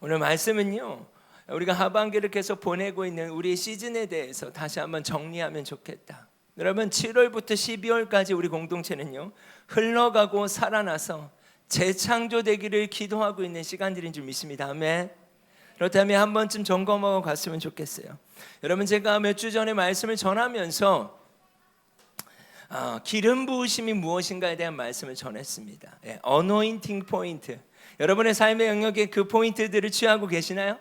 오늘 말씀은요, 우리가 하반기를 계속 보내고 있는 우리 시즌에 대해서 다시 한번 정리하면 좋겠다. 여러분, 7월부터 12월까지 우리 공동체는요, 흘러가고 살아나서 재창조되기를 기도하고 있는 시간들인 줄 믿습니다. 아멘. 그렇다면 한 번쯤 점검하고 갔으면 좋겠어요. 여러분, 제가 몇 주 전에 말씀을 전하면서 기름 부으심이 무엇인가에 대한 말씀을 전했습니다. 어노인팅 포인트. 여러분의 삶의 영역에 그 포인트들을 취하고 계시나요?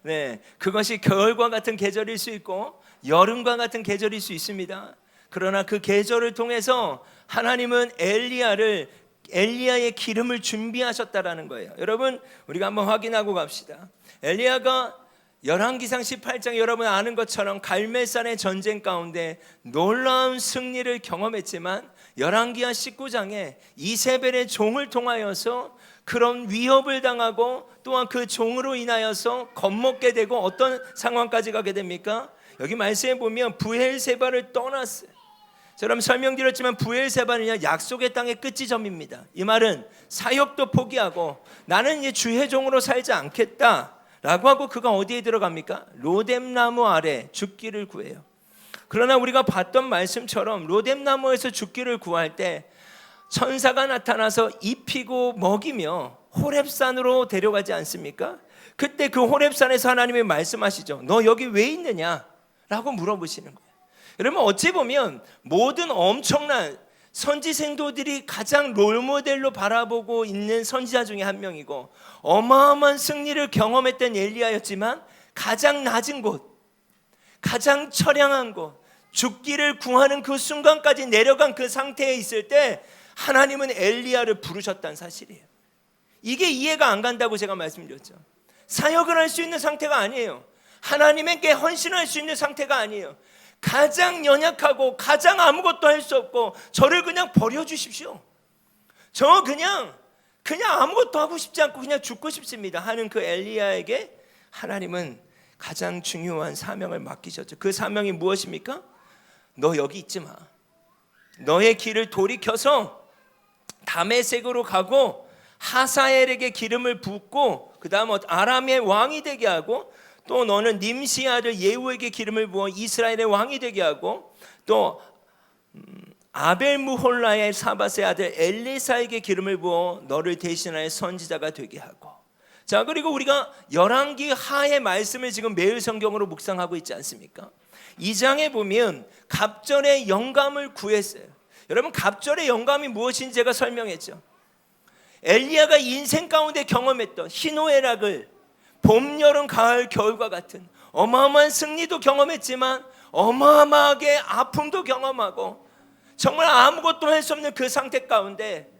네, 그것이 겨울과 같은 계절일 수 있고 여름과 같은 계절일 수 있습니다. 그러나 그 계절을 통해서 하나님은 엘리야의 기름을 준비하셨다라는 거예요. 여러분, 우리가 한번 확인하고 갑시다. 엘리야가 열왕기상 18장 여러분 아는 것처럼 갈멜산의 전쟁 가운데 놀라운 승리를 경험했지만 열왕기하 19장에 이세벨의 종을 통하여서 그런 위협을 당하고 또한 그 종으로 인하여서 겁먹게 되고 어떤 상황까지 가게 됩니까? 여기 말씀에 보면 브엘세바를 떠났어요. 저는 설명드렸지만 브엘세바는요, 약속의 땅의 끝지점입니다. 이 말은 사역도 포기하고 나는 이제 주의 종으로 살지 않겠다 라고 하고 그가 어디에 들어갑니까? 로뎀나무 아래 죽기를 구해요. 그러나 우리가 봤던 말씀처럼 로뎀나무에서 죽기를 구할 때 천사가 나타나서 입히고 먹이며 호렙산으로 데려가지 않습니까? 그때 그 호렙산에서 하나님이 말씀하시죠. 너 여기 왜 있느냐? 라고 물어보시는 거예요. 여러분, 어찌 보면 모든 엄청난 선지 생도들이 가장 롤모델로 바라보고 있는 선지자 중에 한 명이고 어마어마한 승리를 경험했던 엘리야였지만 가장 낮은 곳, 가장 처량한 곳, 죽기를 구하는 그 순간까지 내려간 그 상태에 있을 때 하나님은 엘리야를 부르셨다는 사실이에요. 이게 이해가 안 간다고 제가 말씀드렸죠. 사역을 할 수 있는 상태가 아니에요. 하나님에게 헌신할 수 있는 상태가 아니에요. 가장 연약하고 가장 아무것도 할 수 없고 저를 그냥 버려주십시오. 저 그냥 아무것도 하고 싶지 않고 그냥 죽고 싶습니다 하는 그 엘리야에게 하나님은 가장 중요한 사명을 맡기셨죠. 그 사명이 무엇입니까? 너 여기 있지 마. 너의 길을 돌이켜서 다메섹으로 가고 하사엘에게 기름을 붓고 그 다음 아람의 왕이 되게 하고 또 너는 님시 아들 예후에게 기름을 부어 이스라엘의 왕이 되게 하고 또 아벨무홀라의 사밧의 아들 엘리사에게 기름을 부어 너를 대신하여 선지자가 되게 하고. 자, 그리고 우리가 열왕기 하의 말씀을 지금 매일 성경으로 묵상하고 있지 않습니까? 2장에 보면 갑절의 영감을 구했어요. 여러분, 갑절의 영감이 무엇인지 제가 설명했죠. 엘리야가 인생 가운데 경험했던 희노애락을 봄, 여름, 가을, 겨울과 같은 어마어마한 승리도 경험했지만 어마어마하게 아픔도 경험하고 정말 아무것도 할 수 없는 그 상태 가운데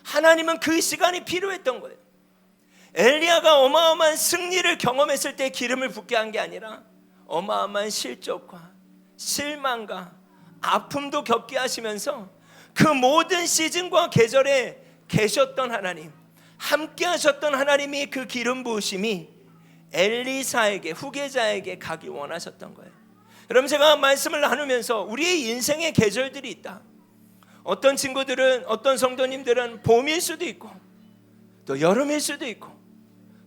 하나님은 그 시간이 필요했던 거예요. 엘리야가 어마어마한 승리를 경험했을 때 기름을 붓게 한 게 아니라 어마어마한 실족과 실망과 아픔도 겪게 하시면서 그 모든 시즌과 계절에 계셨던 하나님, 함께 하셨던 하나님이 그 기름 부으심이 엘리사에게, 후계자에게 가기 원하셨던 거예요. 여러분, 제가 말씀을 나누면서 우리의 인생의 계절들이 있다. 어떤 친구들은, 어떤 성도님들은 봄일 수도 있고 또 여름일 수도 있고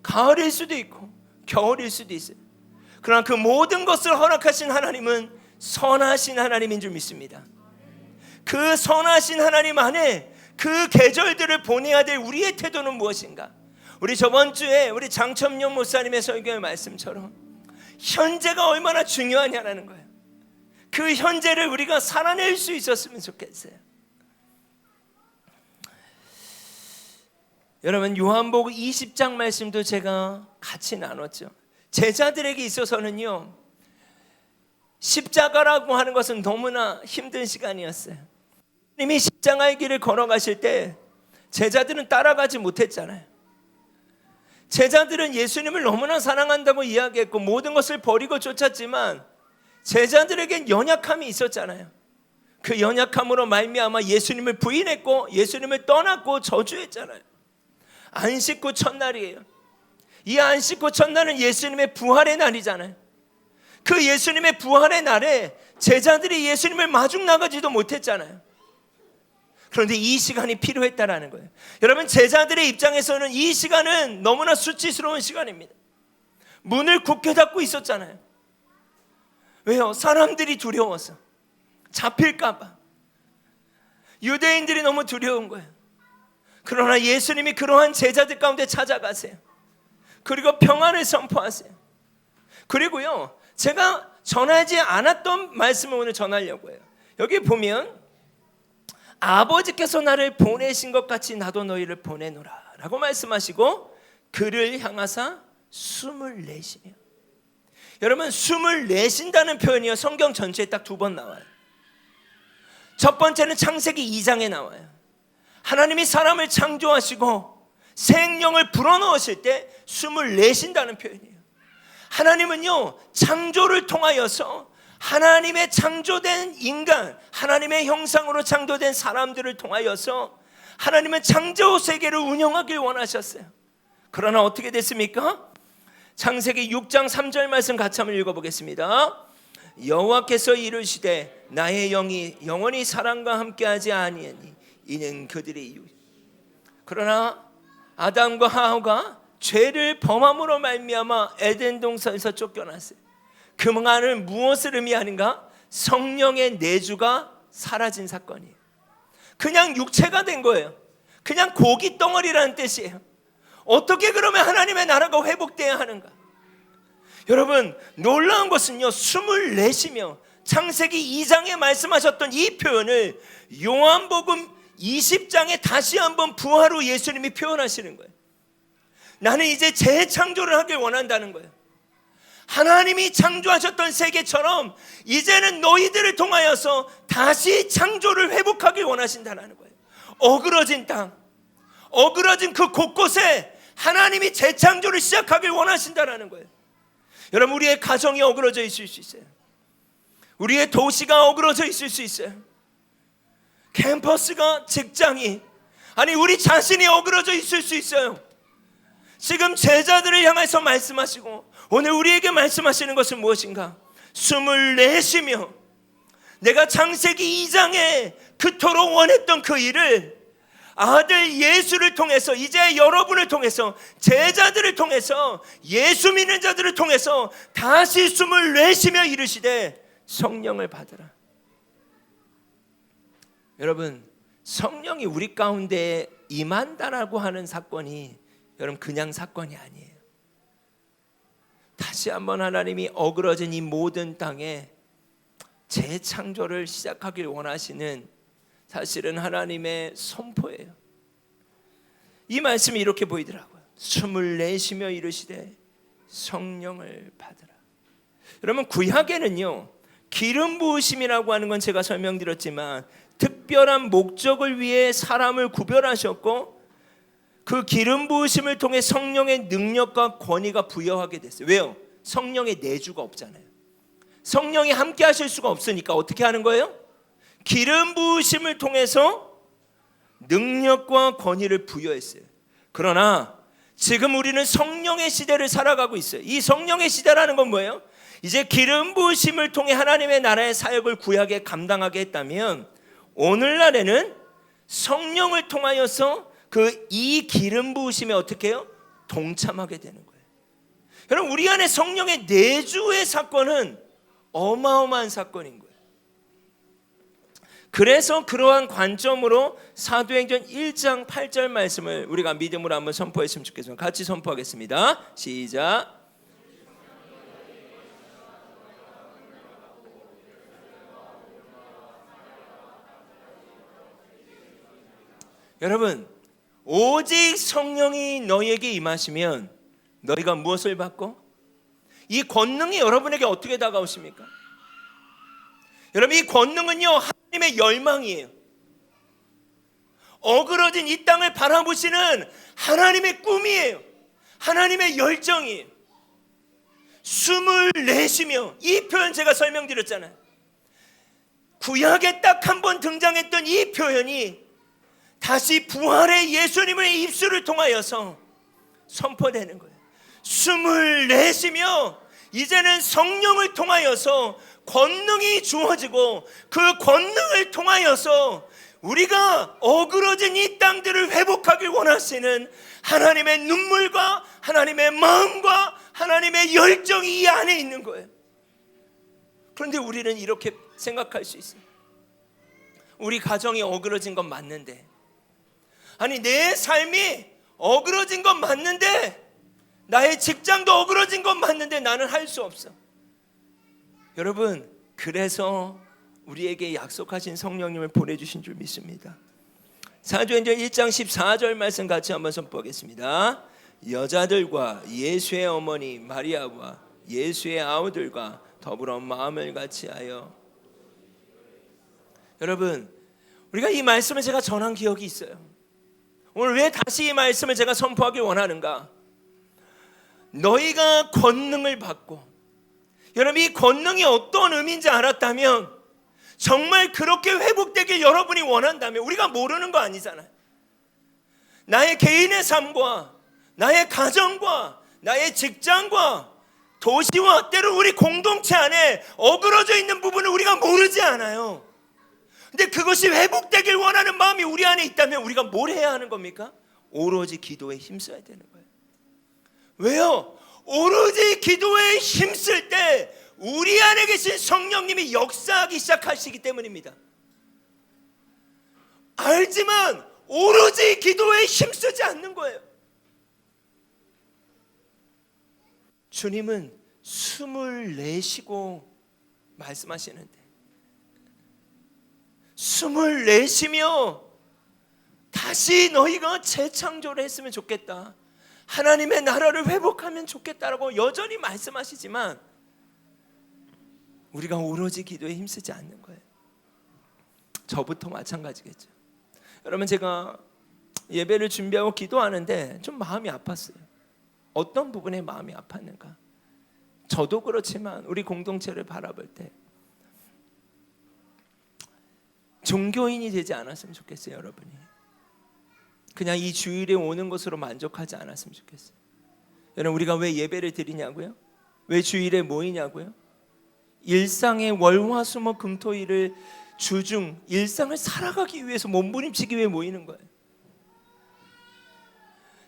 가을일 수도 있고 겨울일 수도 있어요. 그러나 그 모든 것을 허락하신 하나님은 선하신 하나님인 줄 믿습니다. 그 선하신 하나님 안에 그 계절들을 보내야 될 우리의 태도는 무엇인가? 우리 저번 주에 우리 장첨용 목사님의 설교의 말씀처럼 현재가 얼마나 중요하냐는 거예요. 그 현재를 우리가 살아낼 수 있었으면 좋겠어요. 여러분, 요한복음 20장 말씀도 제가 같이 나눴죠. 제자들에게 있어서는요, 십자가라고 하는 것은 너무나 힘든 시간이었어요. 이미 십자가의 길을 걸어가실 때 제자들은 따라가지 못했잖아요. 제자들은 예수님을 너무나 사랑한다고 이야기했고 모든 것을 버리고 쫓았지만 제자들에겐 연약함이 있었잖아요. 그 연약함으로 말미암아 예수님을 부인했고 예수님을 떠났고 저주했잖아요. 안식구 첫날이에요. 이 안식구 첫날은 예수님의 부활의 날이잖아요. 그 예수님의 부활의 날에 제자들이 예수님을 마중 나가지도 못했잖아요. 그런데 이 시간이 필요했다라는 거예요. 여러분, 제자들의 입장에서는 이 시간은 너무나 수치스러운 시간입니다. 문을 굳게 닫고 있었잖아요. 왜요? 사람들이 두려워서, 잡힐까 봐. 유대인들이 너무 두려운 거예요. 그러나 예수님이 그러한 제자들 가운데 찾아가세요. 그리고 평안을 선포하세요. 그리고요, 제가 전하지 않았던 말씀을 오늘 전하려고 해요. 여기 보면 아버지께서 나를 보내신 것 같이 나도 너희를 보내노라 라고 말씀하시고 그를 향하사 숨을 내쉬며. 여러분, 숨을 내쉰다는 표현이요, 성경 전체에 딱 2번 나와요. 첫 번째는 창세기 2장에 나와요. 하나님이 사람을 창조하시고 생명을 불어넣으실 때 숨을 내쉰다는 표현이에요. 하나님은요, 창조를 통하여서 하나님의 창조된 인간, 하나님의 형상으로 창조된 사람들을 통하여서 하나님은 창조 세계를 운영하길 원하셨어요. 그러나 어떻게 됐습니까? 창세기 6장 3절 말씀 같이 한번 읽어보겠습니다. 여호와께서 이르시되 나의 영이 영원히 사람과 함께하지 아니하니 이는 그들의 이유. 그러나 아담과 하와가 죄를 범함으로 말미암아 에덴 동산에서 쫓겨났어요. 그 말은 무엇을 의미하는가? 성령의 내주가 사라진 사건이에요. 그냥 육체가 된 거예요. 그냥 고기 덩어리라는 뜻이에요. 어떻게 그러면 하나님의 나라가 회복돼야 하는가? 여러분, 놀라운 것은요, 숨을 내쉬며 창세기 2장에 말씀하셨던 이 표현을 요한복음 20장에 다시 한번 부활로 예수님이 표현하시는 거예요. 나는 이제 재창조를 하길 원한다는 거예요. 하나님이 창조하셨던 세계처럼 이제는 너희들을 통하여서 다시 창조를 회복하길 원하신다는 거예요. 어그러진 땅, 어그러진 그 곳곳에 하나님이 재창조를 시작하길 원하신다는 거예요. 여러분, 우리의 가정이 어그러져 있을 수 있어요. 우리의 도시가 어그러져 있을 수 있어요. 캠퍼스가, 직장이, 아니 우리 자신이 어그러져 있을 수 있어요. 지금 제자들을 향해서 말씀하시고 오늘 우리에게 말씀하시는 것은 무엇인가? 숨을 내쉬며 내가 창세기 2장에 그토록 원했던 그 일을 아들 예수를 통해서, 이제 여러분을 통해서, 제자들을 통해서, 예수 믿는 자들을 통해서 다시 숨을 내쉬며 이르시되 성령을 받으라. 여러분, 성령이 우리 가운데 임한다라고 하는 사건이 여러분 그냥 사건이 아니에요. 다시 한번 하나님이 어그러진 이 모든 땅에 재창조를 시작하길 원하시는 사실은 하나님의 선포예요. 이 말씀이 이렇게 보이더라고요. 숨을 내쉬며 이르시되 성령을 받으라. 여러분, 구약에는요, 기름 부으심이라고 하는 건 제가 설명드렸지만 특별한 목적을 위해 사람을 구별하셨고 그 기름 부으심을 통해 성령의 능력과 권위가 부여하게 됐어요. 왜요? 성령의 내주가 없잖아요. 성령이 함께 하실 수가 없으니까 어떻게 하는 거예요? 기름 부으심을 통해서 능력과 권위를 부여했어요. 그러나 지금 우리는 성령의 시대를 살아가고 있어요. 이 성령의 시대라는 건 뭐예요? 이제 기름 부으심을 통해 하나님의 나라의 사역을 구약에 감당하게 했다면 오늘날에는 성령을 통하여서 이 기름 부으심에 어떻게 해요? 동참하게 되는 거예요. 여러분, 우리 안에 성령의 내주의 사건은 어마어마한 사건인 거예요. 그래서 그러한 관점으로 사도행전 1장 8절 말씀을 우리가 믿음으로 한번 선포했으면 좋겠습니다. 같이 선포하겠습니다. 시작. 여러분, 오직 성령이 너희에게 임하시면 너희가 무엇을 받고? 이 권능이 여러분에게 어떻게 다가오십니까? 여러분, 이 권능은요, 하나님의 열망이에요. 어그러진 이 땅을 바라보시는 하나님의 꿈이에요. 하나님의 열정이에요. 숨을 내쉬며, 이 표현 제가 설명드렸잖아요. 구약에 딱 한 번 등장했던 이 표현이 다시 부활의 예수님의 입술을 통하여서 선포되는 거예요. 숨을 내쉬며 이제는 성령을 통하여서 권능이 주어지고 그 권능을 통하여서 우리가 어그러진 이 땅들을 회복하길 원하시는 하나님의 눈물과 하나님의 마음과 하나님의 열정이 이 안에 있는 거예요. 그런데 우리는 이렇게 생각할 수 있어요. 우리 가정이 어그러진 건 맞는데, 아니 내 삶이 어그러진 건 맞는데, 나의 직장도 어그러진 건 맞는데 나는 할 수 없어. 여러분, 그래서 우리에게 약속하신 성령님을 보내주신 줄 믿습니다. 사도행전 1장 14절 말씀 같이 한번 선포하겠습니다. 여자들과 예수의 어머니 마리아와 예수의 아우들과 더불어 마음을 같이하여. 여러분, 우리가 이 말씀을 제가 전한 기억이 있어요. 오늘 왜 다시 이 말씀을 제가 선포하길 원하는가? 너희가 권능을 받고, 여러분 이 권능이 어떤 의미인지 알았다면, 정말 그렇게 회복되길 여러분이 원한다면, 우리가 모르는 거 아니잖아요. 나의 개인의 삶과 나의 가정과 나의 직장과 도시와 때로 우리 공동체 안에 어그러져 있는 부분을 우리가 모르지 않아요. 근데 그것이 회복되길 원하는 마음이 우리 안에 있다면 우리가 뭘 해야 하는 겁니까? 오로지 기도에 힘써야 되는 거예요. 왜요? 오로지 기도에 힘쓸 때 우리 안에 계신 성령님이 역사하기 시작하시기 때문입니다. 알지만 오로지 기도에 힘쓰지 않는 거예요. 주님은 숨을 내쉬고 말씀하시는데, 숨을 내쉬며 다시 너희가 재창조를 했으면 좋겠다, 하나님의 나라를 회복하면 좋겠다라고 여전히 말씀하시지만 우리가 오로지 기도에 힘쓰지 않는 거예요. 저부터 마찬가지겠죠. 여러분, 제가 예배를 준비하고 기도하는데 좀 마음이 아팠어요. 어떤 부분에 마음이 아팠는가? 저도 그렇지만 우리 공동체를 바라볼 때 종교인이 되지 않았으면 좋겠어요. 여러분이 그냥 이 주일에 오는 것으로 만족하지 않았으면 좋겠어요. 여러분, 우리가 왜 예배를 드리냐고요? 왜 주일에 모이냐고요? 일상의 월화수목 금토일을 주중 일상을 살아가기 위해서, 몸부림치기 위해 모이는 거예요.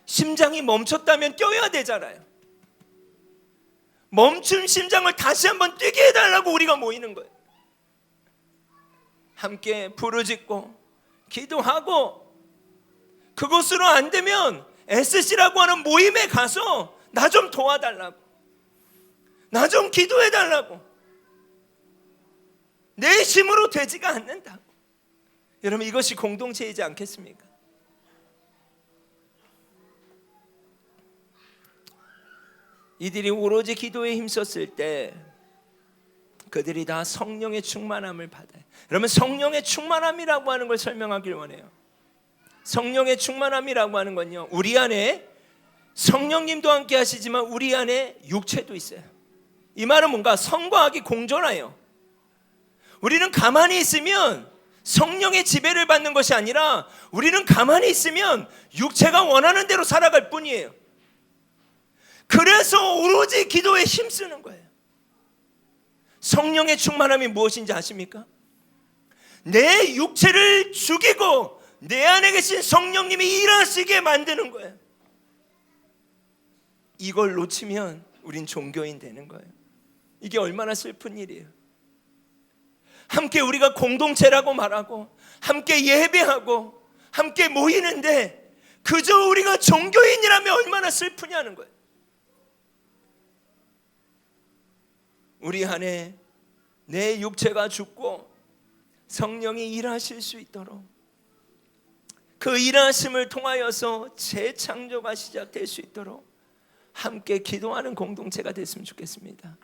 심장이 멈췄다면 뛰어야 되잖아요. 멈춘 심장을 다시 한번 뛰게 해달라고 우리가 모이는 거예요. 함께 부르짖고 기도하고, 그것으로 안 되면 SC라고 하는 모임에 가서 나 좀 도와달라고, 나 좀 기도해달라고. 내 힘으로 되지가 않는다고. 여러분, 이것이 공동체이지 않겠습니까? 이들이 오로지 기도에 힘썼을 때 그들이 다 성령의 충만함을 받아요. 여러분, 성령의 충만함이라고 하는 걸 설명하길 원해요. 성령의 충만함이라고 하는 건요, 우리 안에 성령님도 함께 하시지만 우리 안에 육체도 있어요. 이 말은 뭔가 성과 악이 공존해요. 우리는 가만히 있으면 성령의 지배를 받는 것이 아니라, 우리는 가만히 있으면 육체가 원하는 대로 살아갈 뿐이에요. 그래서 오로지 기도에 힘쓰는 거예요. 성령의 충만함이 무엇인지 아십니까? 내 육체를 죽이고 내 안에 계신 성령님이 일하시게 만드는 거예요. 이걸 놓치면 우린 종교인 되는 거예요. 이게 얼마나 슬픈 일이에요. 함께 우리가 공동체라고 말하고 함께 예배하고 함께 모이는데 그저 우리가 종교인이라면 얼마나 슬프냐는 거예요. 우리 안에 내 육체가 죽고 성령이 일하실 수 있도록, 그 일하심을 통하여서 재창조가 시작될 수 있도록 함께 기도하는 공동체가 됐으면 좋겠습니다.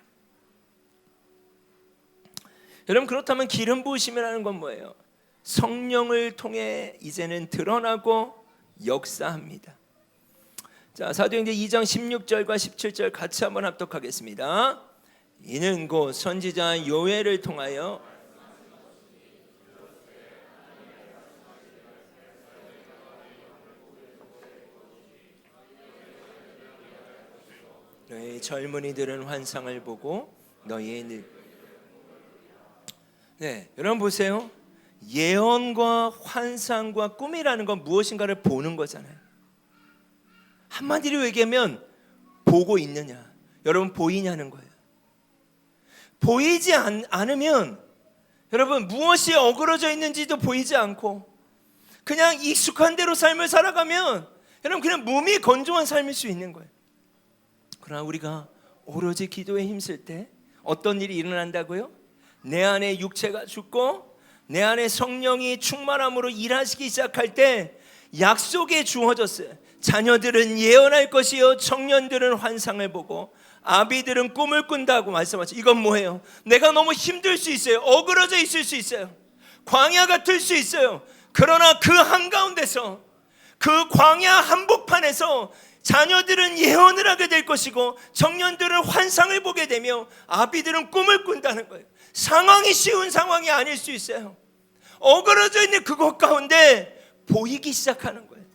여러분, 그렇다면 기름 부으심이라는 건 뭐예요? 성령을 통해 이제는 드러나고 역사합니다. 자, 사도행전 2장 16절과 17절 같이 한번 합독하겠습니다. 이는 곧 선지자 요엘을 통하여 너희 젊은이들은 환상을 보고 너희의 여러분 보세요. 예언과 환상과 꿈이라는 건 무엇인가를 보는 거잖아요. 한마디로 얘기하면 보고 있느냐, 여러분 보이냐는 거예요. 보이지 않으면 여러분 무엇이 어그러져 있는지도 보이지 않고 그냥 익숙한 대로 삶을 살아가면 여러분 그냥 몸이 건조한 삶일 수 있는 거예요. 그러나 우리가 오로지 기도에 힘쓸 때 어떤 일이 일어난다고요? 내 안에 육체가 죽고 내 안에 성령이 충만함으로 일하시기 시작할 때 약속이 주어졌어요. 자녀들은 예언할 것이요 청년들은 환상을 보고 아비들은 꿈을 꾼다고 말씀하죠. 이건 뭐예요? 내가 너무 힘들 수 있어요. 어그러져 있을 수 있어요. 광야 같을 수 있어요. 그러나 그 한가운데서 그 광야 한복판에서 자녀들은 예언을 하게 될 것이고 청년들은 환상을 보게 되며 아비들은 꿈을 꾼다는 거예요. 상황이 쉬운 상황이 아닐 수 있어요. 어그러져 있는 그곳 가운데 보이기 시작하는 거예요.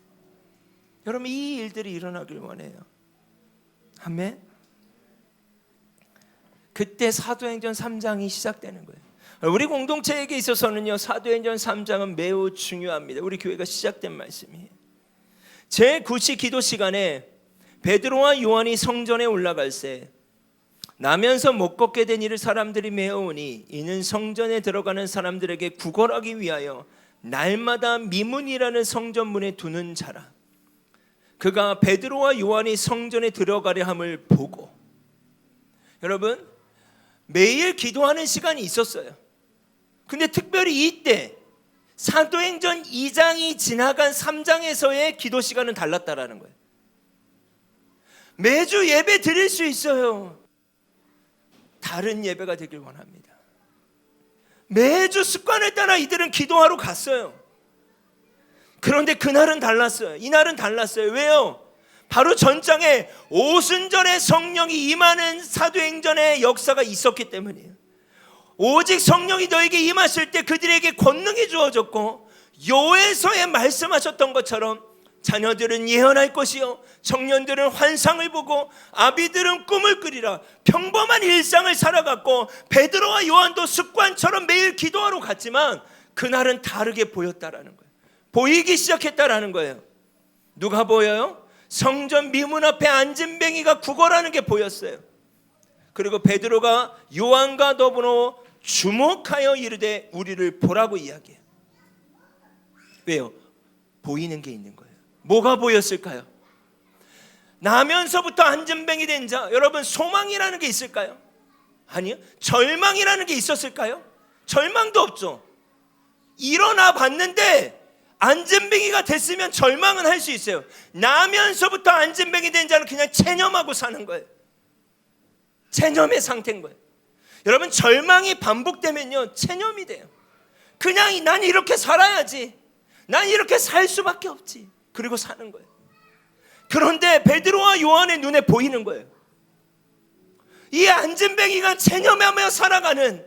여러분 이 일들이 일어나길 원해요. 아멘. 그때 사도행전 3장이 시작되는 거예요. 우리 공동체에게 있어서는요 사도행전 3장은 매우 중요합니다. 우리 교회가 시작된 말씀이에요. 제9시 기도 시간에 베드로와 요한이 성전에 올라갈새 나면서 못 걷게 된 이를 사람들이 메어오니 이는 성전에 들어가는 사람들에게 구걸하기 위하여 날마다 미문이라는 성전문에 두는 자라. 그가 베드로와 요한이 성전에 들어가려 함을 보고, 여러분 매일 기도하는 시간이 있었어요. 근데 특별히 이때 사도행전 2장이 지나간 3장에서의 기도 시간은 달랐다라는 거예요. 매주 예배 드릴 수 있어요. 다른 예배가 되길 원합니다. 매주 습관을 따라 이들은 기도하러 갔어요. 그런데 그날은 달랐어요. 이날은 달랐어요. 왜요? 바로 전장에 오순절에 성령이 임하는 사도행전의 역사가 있었기 때문이에요. 오직 성령이 너에게 임하실 때 그들에게 권능이 주어졌고 요에서에 말씀하셨던 것처럼 자녀들은 예언할 것이요 청년들은 환상을 보고 아비들은 꿈을 꾸리라. 평범한 일상을 살아갔고 베드로와 요한도 습관처럼 매일 기도하러 갔지만 그날은 다르게 보였다라는 거예요. 보이기 시작했다라는 거예요. 누가 보여요? 성전 미문 앞에 안진뱅이가 구걸하는 게 보였어요. 그리고 베드로가 요한과 더불어 주목하여 이르되 우리를 보라고 이야기해요. 왜요? 보이는 게 있는 거예요. 뭐가 보였을까요? 나면서부터 안진뱅이 된 자, 여러분 소망이라는 게 있을까요? 아니요. 절망이라는 게 있었을까요? 절망도 없죠. 일어나 봤는데 안진뱅이가 됐으면 절망은 할 수 있어요. 나면서부터 안진뱅이 된 자는 그냥 체념하고 사는 거예요. 체념의 상태인 거예요. 여러분 절망이 반복되면요 체념이 돼요. 그냥 난 이렇게 살아야지, 난 이렇게 살 수밖에 없지, 그리고 사는 거예요. 그런데 베드로와 요한의 눈에 보이는 거예요. 이 안진뱅이가 체념하며 살아가는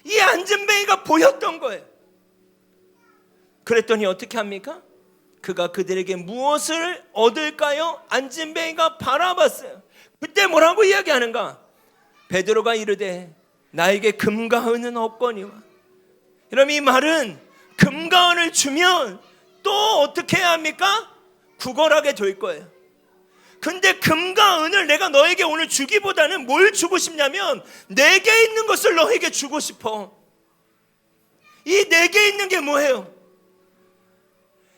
이 안진뱅이가 보였던 거예요. 그랬더니 어떻게 합니까? 그가 그들에게 무엇을 얻을까요? 안진뱅이가 바라봤어요. 그때 뭐라고 이야기하는가? 베드로가 이르되 나에게 금과 은은 없거니와. 여러분 이 말은 금과 은을 주면 또 어떻게 해야 합니까? 구걸하게 될 거예요. 근데 금과 은을 내가 너에게 오늘 주기보다는 뭘 주고 싶냐면 내게 있는 것을 너에게 주고 싶어. 이 내게 있는 게 뭐예요?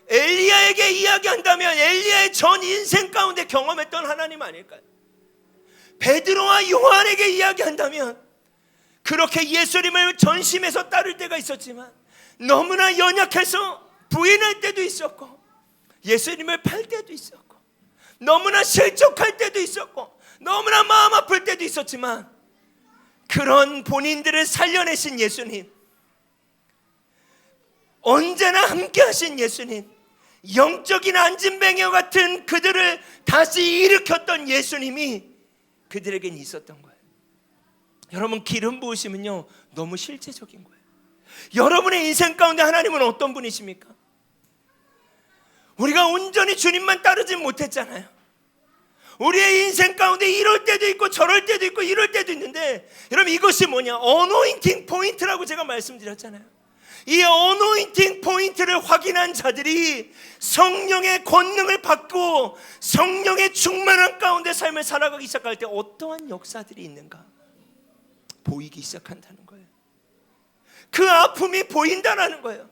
엘리야에게 이야기한다면 엘리야의 전 인생 가운데 경험했던 하나님 아닐까요? 베드로와 요한에게 이야기한다면 그렇게 예수님을 전심에서 따를 때가 있었지만 너무나 연약해서 부인할 때도 있었고 예수님을 팔 때도 있었고 너무나 실족할 때도 있었고 너무나 마음 아플 때도 있었지만 그런 본인들을 살려내신 예수님, 언제나 함께 하신 예수님, 영적인 안진뱅이와 같은 그들을 다시 일으켰던 예수님이 그들에겐 있었던 거예요. 여러분 기름 부으심은요 너무 실제적인 거예요. 여러분의 인생 가운데 하나님은 어떤 분이십니까? 우리가 온전히 주님만 따르지 못했잖아요. 우리의 인생 가운데 이럴 때도 있고 저럴 때도 있고 이럴 때도 있는데 여러분 이것이 뭐냐? 어노인팅 포인트라고 제가 말씀드렸잖아요. 이 어노인팅 포인트를 확인한 자들이 성령의 권능을 받고 성령의 충만한 가운데 삶을 살아가기 시작할 때 어떠한 역사들이 있는가 보이기 시작한다는 거예요. 그 아픔이 보인다는 거예요.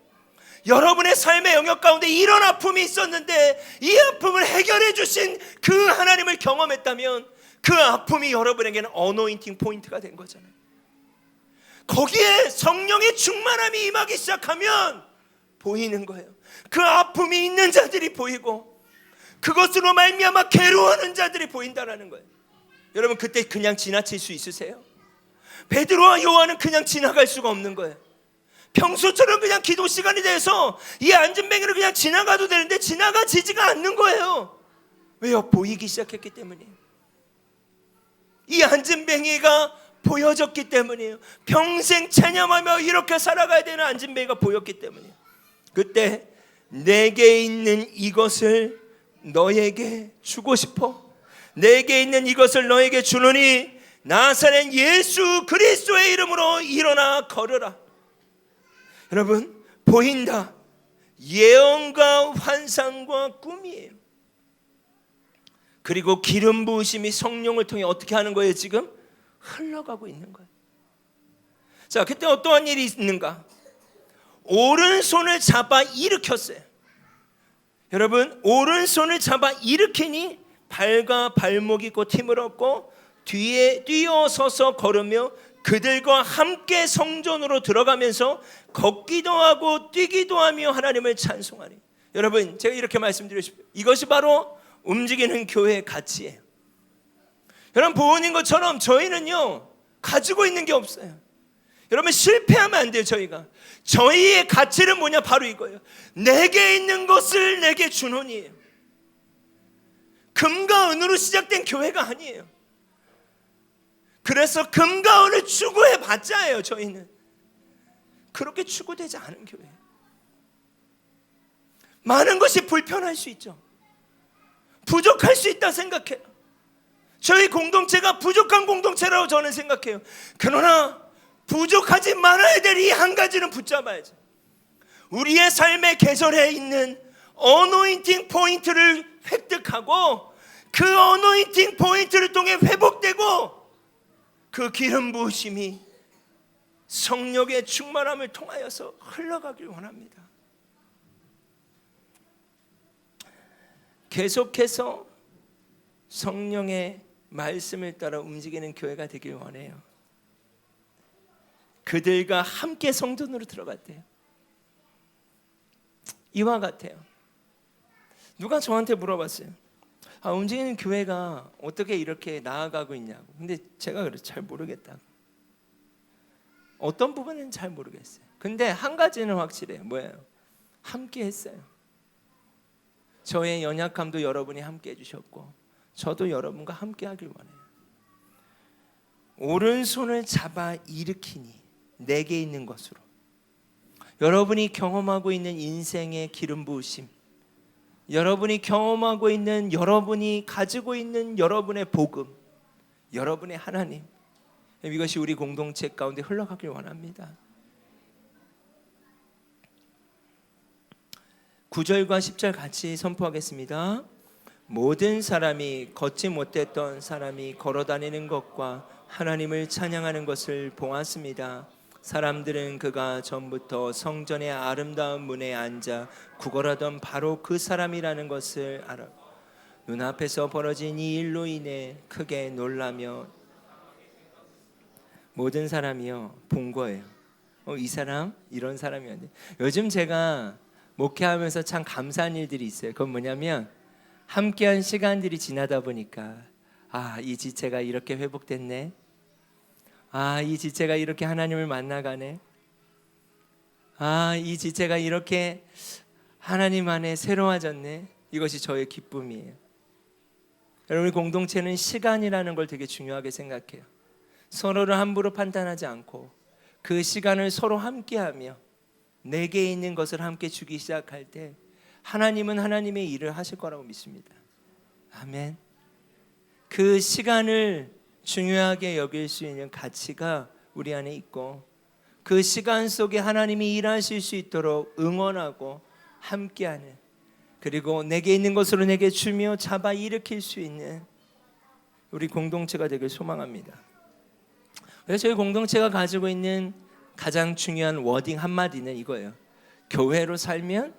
여러분의 삶의 영역 가운데 이런 아픔이 있었는데 이 아픔을 해결해 주신 그 하나님을 경험했다면 그 아픔이 여러분에게는 어노인팅 포인트가 된 거잖아요. 거기에 성령의 충만함이 임하기 시작하면 보이는 거예요. 그 아픔이 있는 자들이 보이고 그것으로 말미암아 괴로워하는 자들이 보인다는 거예요. 여러분 그때 그냥 지나칠 수 있으세요? 베드로와 요한은 그냥 지나갈 수가 없는 거예요. 평소처럼 그냥 기도 시간이 돼서 이 안진뱅이를 그냥 지나가도 되는데 지나가지지가 않는 거예요. 왜요? 보이기 시작했기 때문이에요. 이 안진뱅이가 보여졌기 때문이에요. 평생 체념하며 이렇게 살아가야 되는 안진뱅이가 보였기 때문이에요. 그때 내게 있는 이것을 너에게 주고 싶어. 내게 있는 이것을 너에게 주노니 나사렛 예수 그리스도의 이름으로 일어나 걸으라. 여러분 보인다. 예언과 환상과 꿈이에요. 그리고 기름 부으심이 성령을 통해 어떻게 하는 거예요? 지금 흘러가고 있는 거예요. 자, 그때 어떠한 일이 있는가? 오른손을 잡아 일으켰어요. 여러분 오른손을 잡아 일으키니 발과 발목이 곧 힘을 얻고 뒤에 뛰어서서 걸으며 그들과 함께 성전으로 들어가면서 걷기도 하고 뛰기도 하며 하나님을 찬송하니. 여러분 제가 이렇게 말씀드리고 싶어요. 이것이 바로 움직이는 교회의 가치예요. 여러분 보은인 것처럼 저희는요 가지고 있는 게 없어요. 여러분 실패하면 안 돼요. 저희의 가치는 뭐냐? 바로 이거예요. 내게 있는 것을 내게 주노니. 금과 은으로 시작된 교회가 아니에요. 그래서 금과 은을 추구해 봤자예요. 저희는 그렇게 추구되지 않은 교회. 많은 것이 불편할 수 있죠. 부족할 수 있다 생각해요. 저희 공동체가 부족한 공동체라고 저는 생각해요. 그러나 부족하지 말아야 될 이 한 가지는 붙잡아야죠. 우리의 삶의 계절에 있는 어노인팅 포인트를 획득하고 그 어노인팅 포인트를 통해 회복되고 그 기름 부으심이 성령의 충만함을 통하여서 흘러가길 원합니다. 계속해서 성령의 말씀을 따라 움직이는 교회가 되길 원해요. 그들과 함께 성전으로 들어갔대요. 이와 같아요. 누가 저한테 물어봤어요. 움직이는 교회가 어떻게 이렇게 나아가고 있냐고. 근데 제가 잘 모르겠다고. 어떤 부분은 잘 모르겠어요. 근데 한 가지는 확실해요. 뭐예요? 함께 했어요. 저의 연약함도 여러분이 함께 해주셨고 저도 여러분과 함께 하길 원해요. 오른손을 잡아 일으키니 내게 있는 것으로. 여러분이 경험하고 있는 인생의 기름 부으심, 여러분이 경험하고 있는, 여러분이 가지고 있는 여러분의 복음, 여러분의 하나님, 이것이 우리 공동체 가운데 흘러가길 원합니다. 9절과 10절 같이 선포하겠습니다. 모든 사람이 걷지 못했던 사람이 걸어다니는 것과 하나님을 찬양하는 것을 보았습니다. 사람들은 그가 전부터 성전의 아름다운 문에 앉아 구걸하던 바로 그 사람이라는 것을 알아 눈앞에서 벌어진 이 일로 인해 크게 놀라며 모든 사람이요 본 거예요. 이 사람 이런 사람이었네. 요즘 제가 목회하면서 참 감사한 일들이 있어요. 그건 뭐냐면 함께한 시간들이 지나다 보니까 이 지체가 이렇게 회복됐네. 이 지체가 이렇게 하나님을 만나가네. 이 지체가 이렇게 하나님 안에 새로워졌네. 이것이 저의 기쁨이에요. 여러분 공동체는 시간이라는 걸 되게 중요하게 생각해요. 서로를 함부로 판단하지 않고 그 시간을 서로 함께하며 내게 있는 것을 함께 주기 시작할 때 하나님은 하나님의 일을 하실 거라고 믿습니다. 아멘. 그 시간을 중요하게 여길 수 있는 가치가 우리 안에 있고 그 시간 속에 하나님이 일하실 수 있도록 응원하고 함께하는, 그리고 내게 있는 것으로 내게 주며 잡아 일으킬 수 있는 우리 공동체가 되길 소망합니다. 그래서 저희 공동체가 가지고 있는 가장 중요한 워딩 한마디는 이거예요. 교회로 살면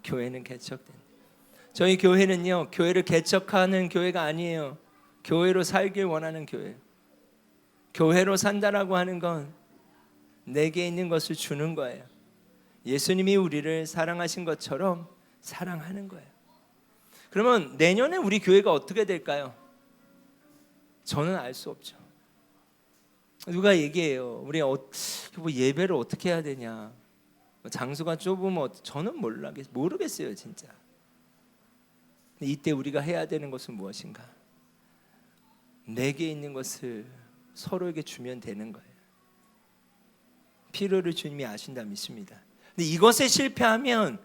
교회는 개척된다. 저희 교회는요, 교회를 개척하는 교회가 아니에요. 교회로 살길 원하는 교회예요. 교회로 산다라고 하는 건 내게 있는 것을 주는 거예요. 예수님이 우리를 사랑하신 것처럼 사랑하는 거예요. 그러면 내년에 우리 교회가 어떻게 될까요? 저는 알 수 없죠. 누가 얘기해요. 우리 뭐 예배를 어떻게 해야 되냐, 장소가 좁으면 저는 모르겠어요 진짜. 이때 우리가 해야 되는 것은 무엇인가? 내게 있는 것을 서로에게 주면 되는 거예요. 필요를 주님이 아신다 믿습니다. 근데 이것에 실패하면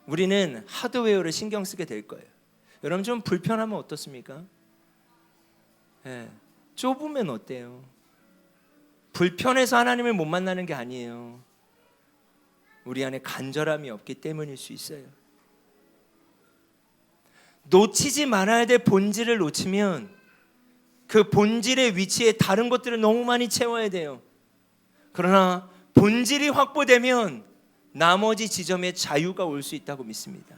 우리는 하드웨어를 신경 쓰게 될 거예요. 여러분 좀 불편하면 어떻습니까? 좁으면 어때요? 불편해서 하나님을 못 만나는 게 아니에요. 우리 안에 간절함이 없기 때문일 수 있어요. 놓치지 말아야 될 본질을 놓치면 그 본질의 위치에 다른 것들을 너무 많이 채워야 돼요. 그러나 본질이 확보되면 나머지 지점에 자유가 올 수 있다고 믿습니다.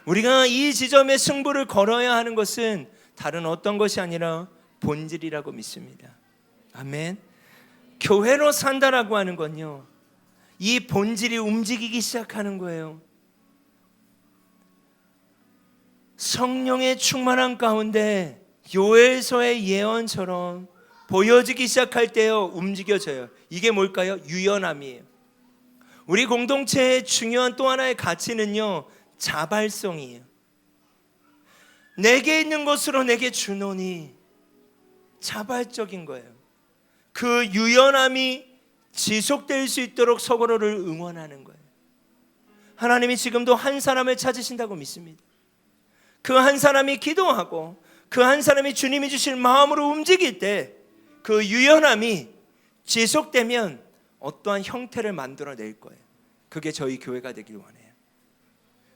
우리가 이 지점에 승부를 걸어야 하는 것은 다른 어떤 것이 아니라 본질이라고 믿습니다. 아멘. 교회로 산다라고 하는 건요, 이 본질이 움직이기 시작하는 거예요. 성령의 충만한 가운데 요엘서의 예언처럼 보여지기 시작할 때요, 움직여져요. 이게 뭘까요? 유연함이에요. 우리 공동체의 중요한 또 하나의 가치는요, 자발성이에요. 내게 있는 것으로 내게 주노니, 자발적인 거예요. 그 유연함이 지속될 수 있도록 서로를 응원하는 거예요. 하나님이 지금도 한 사람을 찾으신다고 믿습니다. 그 한 사람이 기도하고 그 한 사람이 주님이 주실 마음으로 움직일 때 그 유연함이 지속되면 어떠한 형태를 만들어낼 거예요. 그게 저희 교회가 되길 원해요.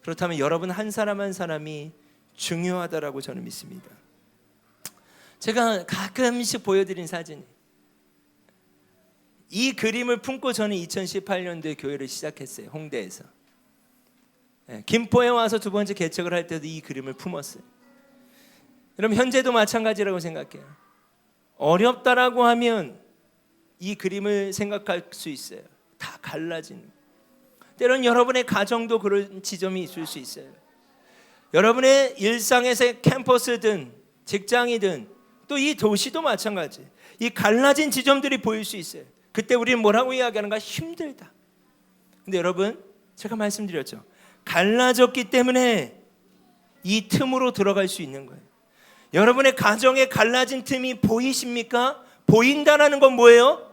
그렇다면 여러분 한 사람 한 사람이 중요하다라고 저는 믿습니다. 제가 가끔씩 보여드린 사진, 이 그림을 품고 저는 2018년도에 교회를 시작했어요. 홍대에서. 김포에 와서 두 번째 개척을 할 때도 이 그림을 품었어요. 여러분 현재도 마찬가지라고 생각해요. 어렵다라고 하면 이 그림을 생각할 수 있어요. 다 갈라지는. 때론 여러분의 가정도 그런 지점이 있을 수 있어요. 여러분의 일상에서의 캠퍼스든 직장이든 또 이 도시도 마찬가지. 이 갈라진 지점들이 보일 수 있어요. 그때 우리는 뭐라고 이야기하는가? 힘들다. 근데 여러분 제가 말씀드렸죠. 갈라졌기 때문에 이 틈으로 들어갈 수 있는 거예요. 여러분의 가정에 갈라진 틈이 보이십니까? 보인다라는 건 뭐예요?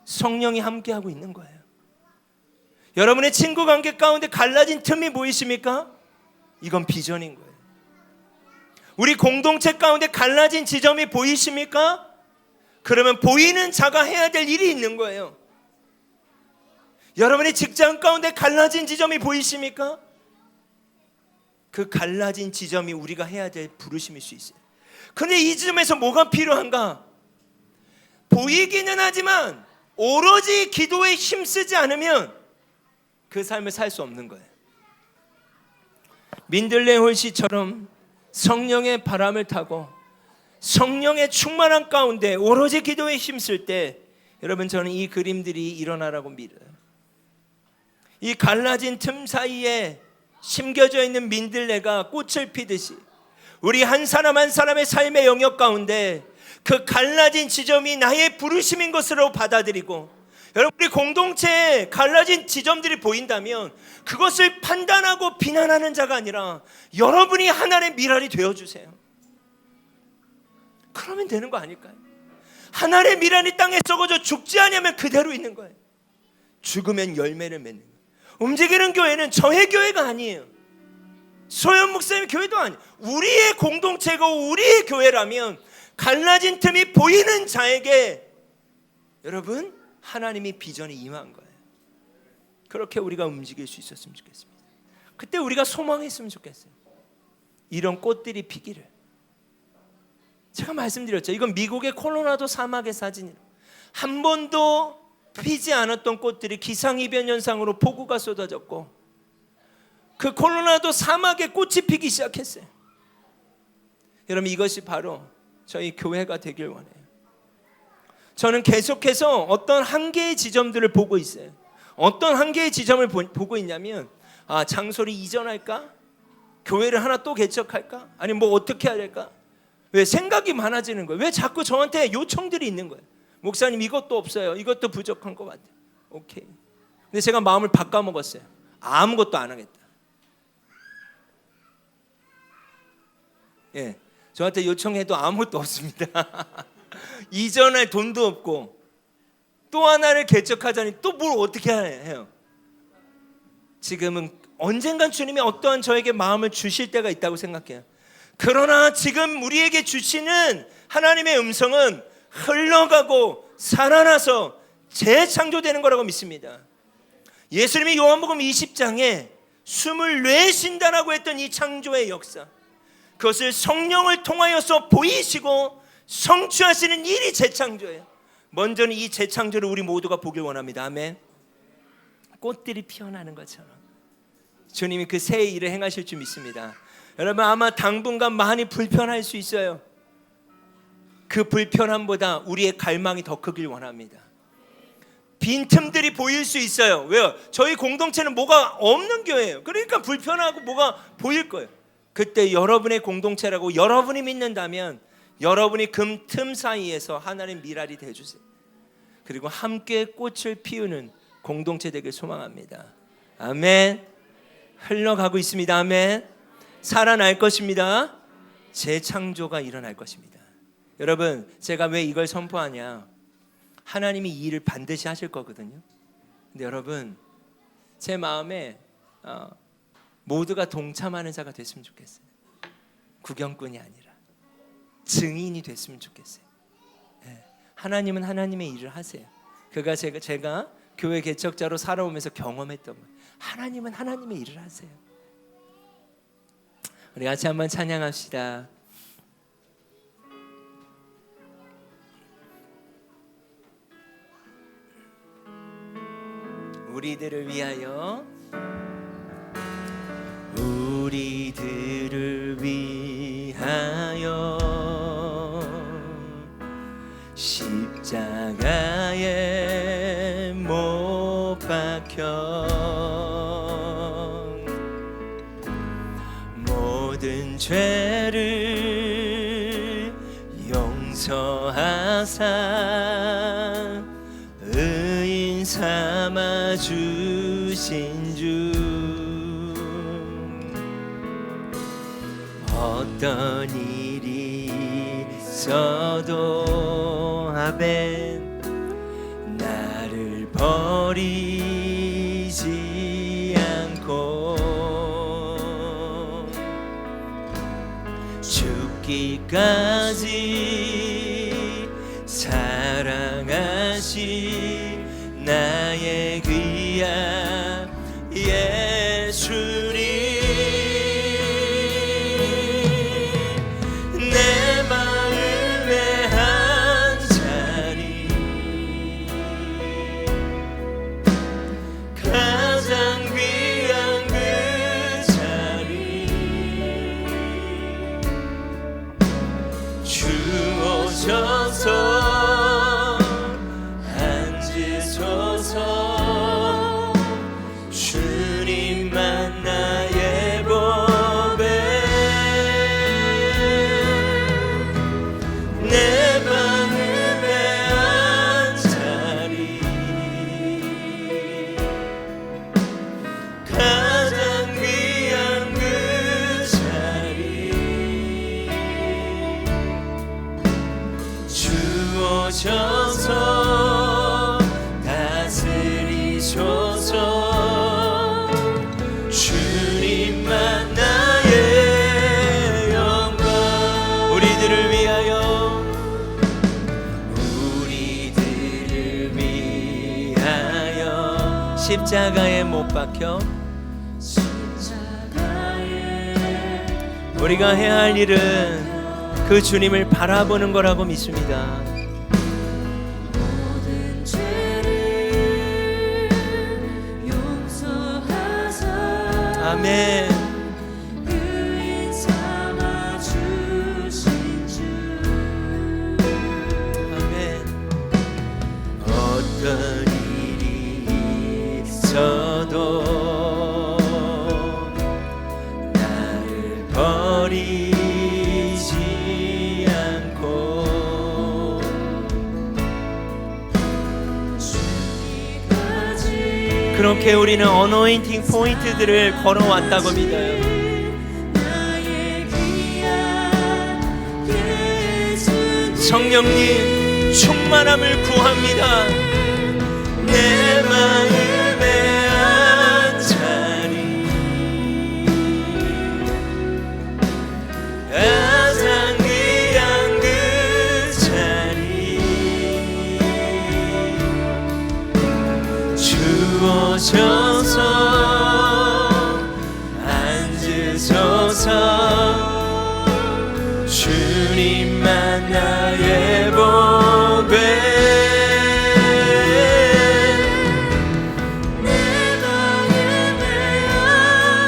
성령이 함께하고 있는 거예요. 여러분의 친구 관계 가운데 갈라진 틈이 보이십니까? 이건 비전인 거예요. 우리 공동체 가운데 갈라진 지점이 보이십니까? 그러면 보이는 자가 해야 될 일이 있는 거예요. 여러분의 직장 가운데 갈라진 지점이 보이십니까? 그 갈라진 지점이 우리가 해야 될 부르심일 수 있어요. 그런데 이 지점에서 뭐가 필요한가? 보이기는 하지만 오로지 기도에 힘쓰지 않으면 그 삶을 살 수 없는 거예요. 민들레 홀씨처럼 성령의 바람을 타고 성령의 충만한 가운데 오로지 기도에 힘쓸 때 여러분 저는 이 그림들이 일어나라고 믿어요. 이 갈라진 틈 사이에 심겨져 있는 민들레가 꽃을 피듯이 우리 한 사람 한 사람의 삶의 영역 가운데 그 갈라진 지점이 나의 부르심인 것으로 받아들이고, 여러분 우리 공동체에 갈라진 지점들이 보인다면 그것을 판단하고 비난하는 자가 아니라 여러분이 하나님의 미랄이 되어주세요. 그러면 되는 거 아닐까요? 하나님의 미랄이 땅에 썩어져 죽지 않으면 그대로 있는 거예요. 죽으면 열매를 맺는 거예요. 움직이는 교회는 저의 교회가 아니에요. 소연 목사님 교회도 아니에요. 우리의 공동체고 우리의 교회라면 갈라진 틈이 보이는 자에게 여러분 하나님이 비전이 임한 거예요. 그렇게 우리가 움직일 수 있었으면 좋겠습니다. 그때 우리가 소망했으면 좋겠어요. 이런 꽃들이 피기를. 제가 말씀드렸죠. 이건 미국의 콜로라도 사막의 사진이에요. 한 번도 피지 않았던 꽃들이 기상이변 현상으로 폭우가 쏟아졌고 그 콜로라도 사막에 꽃이 피기 시작했어요. 여러분, 이것이 바로 저희 교회가 되길 원해요. 저는 계속해서 어떤 한계의 지점들을 보고 있어요. 어떤 한계의 지점을 보고 있냐면 장소를 이전할까? 교회를 하나 또 개척할까? 아니면 뭐 어떻게 해야 될까? 왜 생각이 많아지는 거예요? 왜 자꾸 저한테 요청들이 있는 거예요? 목사님, 이것도 없어요. 이것도 부족한 것 같아요. 오케이. 근데 제가 마음을 바꿔먹었어요. 아무것도 안 하겠다. 예, 저한테 요청해도 아무것도 없습니다. 이전할 돈도 없고 또 하나를 개척하자니 또 뭘 어떻게 해요? 지금은 언젠간 주님이 어떠한 저에게 마음을 주실 때가 있다고 생각해요. 그러나 지금 우리에게 주시는 하나님의 음성은 흘러가고 살아나서 재창조되는 거라고 믿습니다. 예수님이 요한복음 20장에 숨을 내쉰다라고 했던 이 창조의 역사, 그것을 성령을 통하여서 보이시고 성취하시는 일이 재창조예요. 먼저는 이 재창조를 우리 모두가 보길 원합니다. 아멘. 꽃들이 피어나는 것처럼 주님이 그 새 일을 행하실 줄 믿습니다. 여러분, 아마 당분간 많이 불편할 수 있어요. 그 불편함보다 우리의 갈망이 더 크길 원합니다. 빈틈들이 보일 수 있어요. 왜요? 저희 공동체는 뭐가 없는 교회예요. 그러니까 불편하고 뭐가 보일 거예요. 그때 여러분의 공동체라고 여러분이 믿는다면 여러분이 금 틈 사이에서 하나님 미랄이 되어주세요. 그리고 함께 꽃을 피우는 공동체 되길 소망합니다. 아멘. 흘러가고 있습니다. 아멘. 살아날 것입니다. 재창조가 일어날 것입니다. 여러분, 제가 왜 이걸 선포하냐? 하나님이 이 일을 반드시 하실 거거든요. 근데 여러분, 제 마음에 모두가 동참하는 자가 됐으면 좋겠어요. 구경꾼이 아니라 증인이 됐으면 좋겠어요. 네. 하나님은 하나님의 일을 하세요. 그가 제가 교회 개척자로 살아오면서 경험했던 거예요. 하나님은 하나님의 일을 하세요. 우리 같이 한번 찬양합시다. 우리들을 위하여, 우리들을 위하여 십자가에 못 박혀 모든 죄를 용서하사 의인 삼아 주신 주, 어떤 일이 있어도 아멘, 나를 버리지 않고 죽기까지 사랑하신 나의 귀한 예수님, 내 마음의 한 자리, 가장 귀한 그 자리, 주오셔서 주님만 나의 보배, 내 마음의 한 자리, 가장 귀한 그 자리, 주오셔서 다스리소서. 주님만 나의 영광, 우리들을 위하여, 우리들을 위하여 십자가에 못 박혀 우리가 해야 할 일은 그 주님을 바라보는 거라고 믿습니다. 모든 죄를 용서하사 아멘. 의인 삼아 주신 주 아멘. 어떤 일이 있어도 나를 버리지 않고 주기까지 그렇게 우리는 어노인팅 포인트들을 걸어왔다고 믿어요. 나의 귀한 예수님 성령님 충만함을 구합니다. 내 마음에 안자리 가장 귀한 그 자리 주어져서 앉으소서 주님만 나의 보배 내 마음에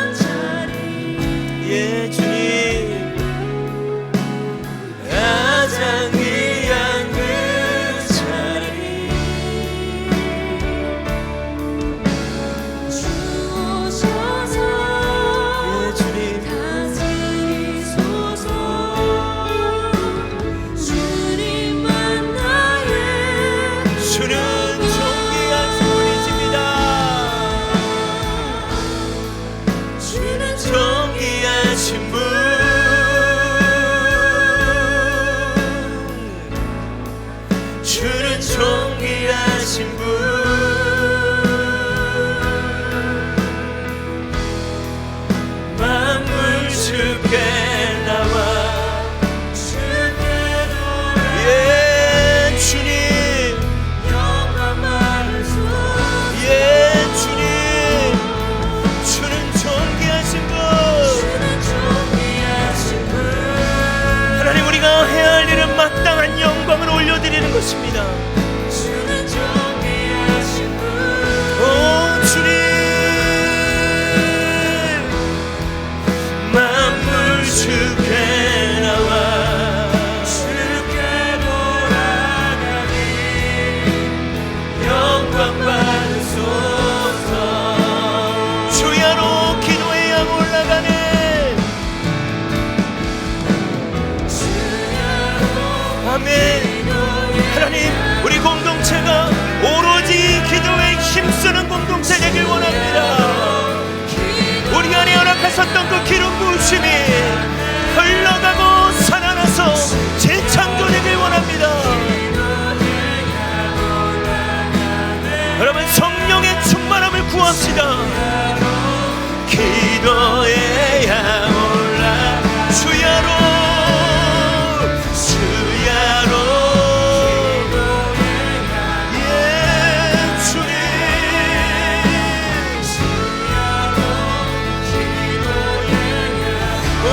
안자리 예 주님 가장 귀한 그 자리 주오셔서 예 주님 다스리소서 주님만 나의 주는 존귀한 분이십니다. 주는 존귀하신 분 주는 존귀하신 분 만물 주께 나와 주께로 예 주님 영광만을 예 주님 주는 존귀하신 분 주는 존귀하신 분 하나님 우리가 해야 할 일은 마땅한 영광을 올려드리는 것입니다. 주는 존귀하신 분 오 주님 만물 주께 나와 주께 돌아가니 영광 받으소서 주야로 기도의 양 올라가네 주야로 아멘. 하나님 우리 공동체가 오로지 기도에 힘쓰는 공동체 되길 원합니다. 우리 안에 허락하셨던 그 기름 부으심이 흘러가고 살아나서 재창조되길 원합니다. 여러분 성령의 충만함을 구합시다. 기도의 양 올라 주야로 주야로 예 주님 오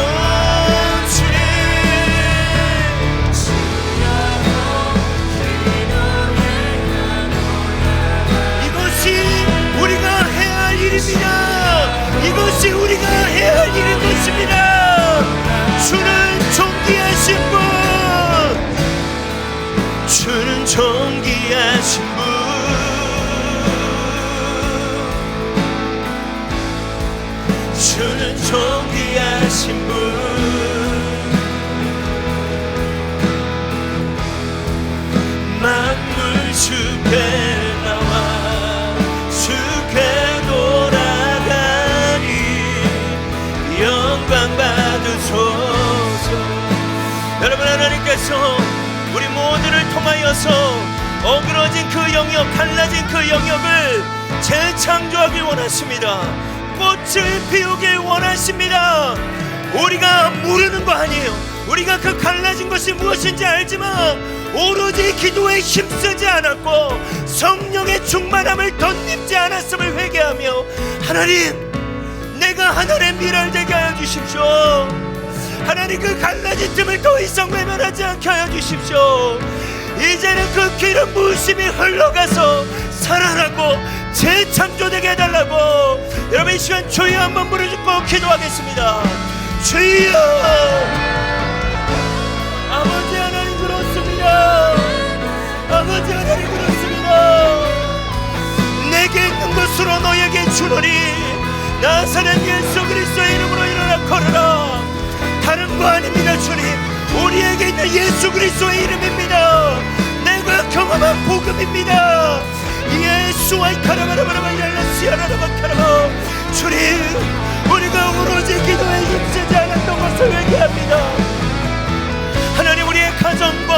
주님 이것이 우리가 해야 할 일입니다. 이것이 우리가 해야 할 일인 것입니다. 주는 존귀하신 분 주는 존귀하신 분 주는 존귀하신 분 만물 주께 나와 주께 돌아가니 영광 받으소서. 여러분 하나님께서 우리 모두를 통하여서 어그러진 그 영역 갈라진 그 영역을 재창조하길 원하십니다. 꽃을 피우길 원하십니다. 우리가 무르는 거 아니에요. 우리가 그 갈라진 것이 무엇인지 알지만 오로지 기도에 힘쓰지 않았고 성령의 충만함을 덧입지 않았음을 회개하며 하나님, 내가 하늘의 미랄 되게 하여 주십시오. 하나님, 그 갈라진 틈을 더 이상 외면하지 않게 하여 주십시오. 이제는 그 기름 부으심이 흘러가서 살아나고 재창조되게 해달라고 여러분 이 시간 주여 한번 부르짖고 기도하겠습니다. 주여, 아버지 하나님 그렇습니다. 아버지 하나님 그렇습니다. 내게 있는 것으로 너에게 주노니 나사렛 예수 그리스도의 이름으로 일어나 걸어라. 다른 거 아닙니다. 주님, 우리에게 있는 예수 그리스도의 이름입니다. 내가 경험한 복음입니다. 예수와의 카라바라바라바 얄라시아라라바 카라바. 주님, 우리가 오로지 기도에 힘쓰지 않았던 것을 회개합니다. 하나님, 우리의 가정과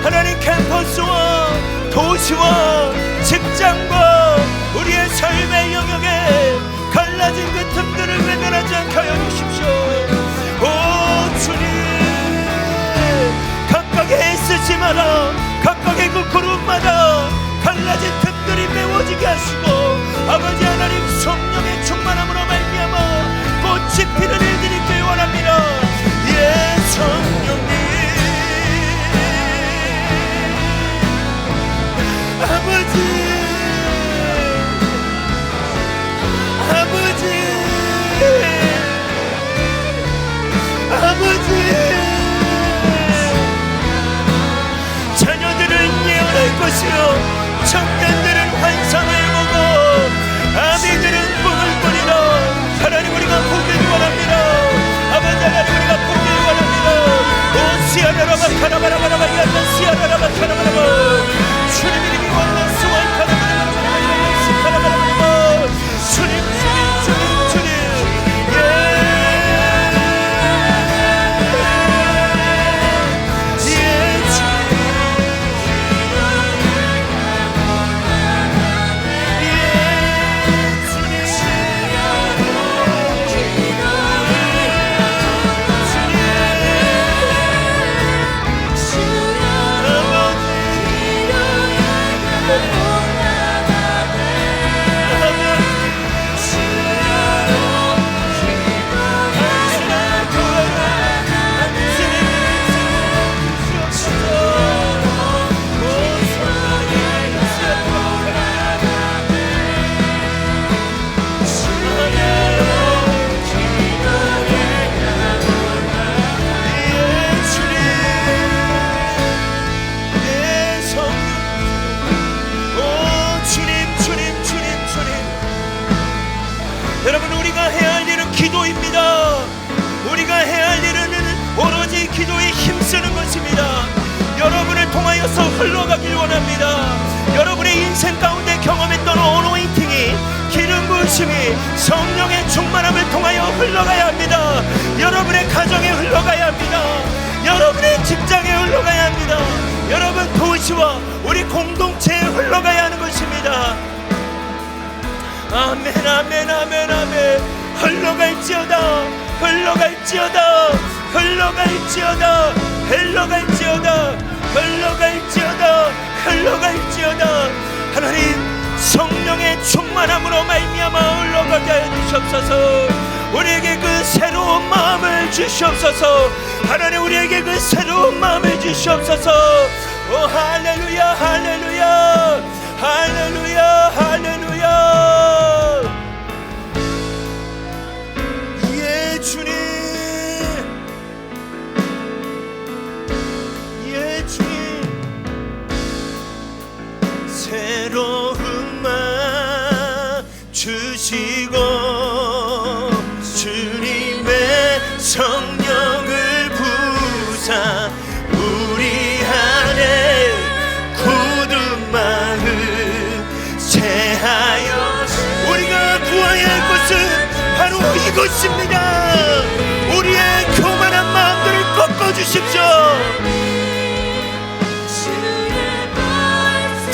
하나님 캠퍼스와 도시와 직장과 우리의 삶의 영역에 갈라진 그 틈들을 외면하지 않게 하여 주십시오. 오 주님, 각각의 애쓰심마다 각각의 그 그룹마다 갈라진 틈들이 메워지게 하시고 아버지 하나님 성령의 충만함으로 말미암아 꽃이 피는 일들이 있길 원합니다. 예, 성령님 아버지, 자녀들은 예언할 것이요 청년들은 환상을 보고 아비들은 꿈을 꾸리라. 하나님, 우리가 보길 원합니다. 아버지 하나님, 우리가 보길 원합니다. 오 시아라라바 카라바라바라바 야나 시아라라바 카라바라바. 주님 이름이 완나스와 카라바라바라바 야나 카라바라바라바. 주님 흘러가길 원합니다. 여러분의 인생 가운데 경험했던 어노인팅이 기름 부으심이 성령의 충만함을 통하여 흘러가야 합니다. 여러분의 가정에 흘러가야 합니다. 여러분의 직장에 흘러가야 합니다. 여러분 도시와 우리 공동체에 흘러가야 하는 것입니다. 아멘 아멘 아멘 아멘. 흘러갈지어다 흘러갈지어다 흘러갈지어다 흘러갈지어다 흘러갈지어다 흘러갈지어다. 하나님, 성령의 충만함으로 말미암아 흘러가게 하여 주시옵소서. 우리에게 그 새로운 마음을 주시옵소서. 하나님, 우리에게 그 새로운 마음을 주시옵소서. 오 할렐루야 할렐루야 할렐루야 할렐루야. 예 주님, 새로운 마음 주시고 주님의 성령을 부사 우리 안에 굳은 마음 채하여 우리가 구해야 할 것은 바로 이것입니다. 우리의 교만한 마음들을 꺾어주십시오.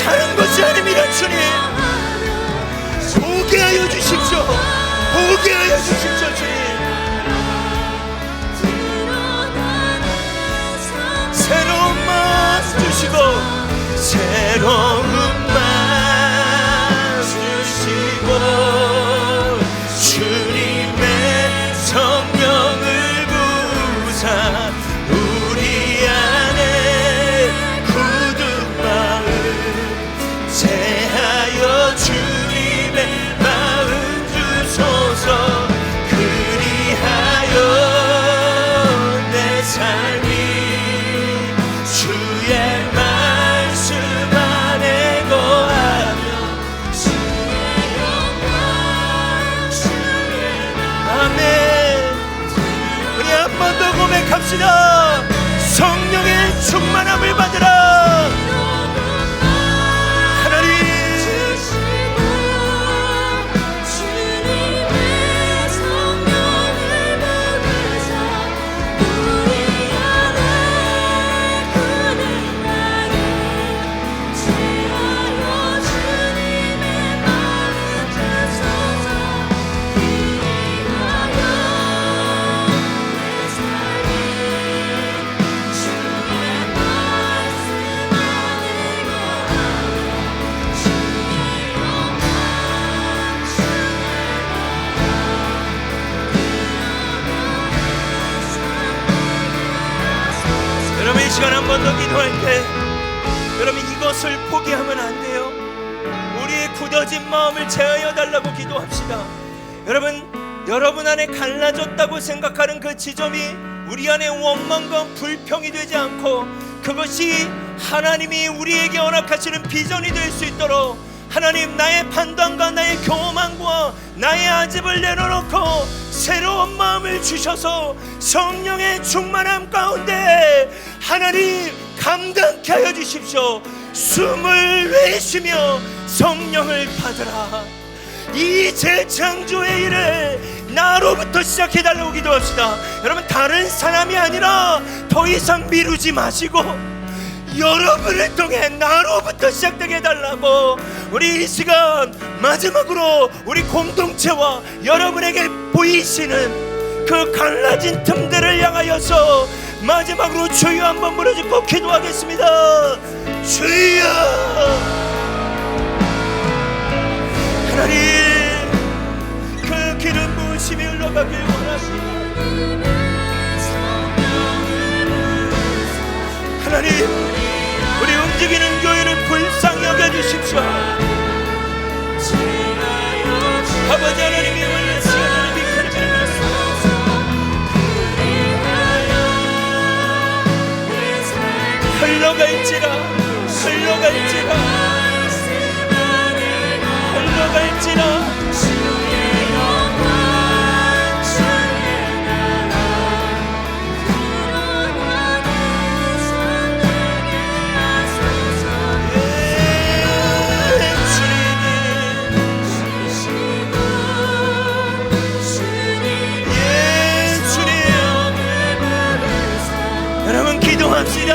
다른 것이 아닙니다. 주님, 보게 하여 주십시오. 보게 하여 주십시오. 주님, 기도합시다. 성령의 충만함을 받으라. 하나님, 여러분 이 시간 한 번 더 기도할 때 여러분 이것을 포기하면 안 돼요. 우리의 굳어진 마음을 제하여 달라고 기도합시다. 여러분 안에 갈라졌다고 생각하는 그 지점이 우리 안에 원망과 불평이 되지 않고 그것이 하나님이 우리에게 허락하시는 비전이 될 수 있도록 하나님, 나의 판단과 나의 교만과 나의 아집을 내려놓고 새로운 마음을 주셔서 성령의 충만함 가운데 하나님 감당케 하여 주십시오. 숨을 내쉬며 성령을 받으라. 이 재창조의 일을 나로부터 시작해달라고 기도합시다. 여러분, 다른 사람이 아니라 더 이상 미루지 마시고 여러분을 통해 나로부터 시작되게 해달라고. 우리 이 시간 마지막으로 우리 공동체와 여러분에게 보이시는 그 갈라진 틈들을 향하여서 마지막으로 주여 한번 부르짖고 기도하겠습니다. 주여, 하나님, 그 기름 부으심이 흘러가길 원합니다. 하나님, 우리 움직이는 교회를 불쌍히 여겨주십시오. 아버지 하나님이 오늘 시간을 비켜주시는 흘러갈지라 여러분 기도합시다.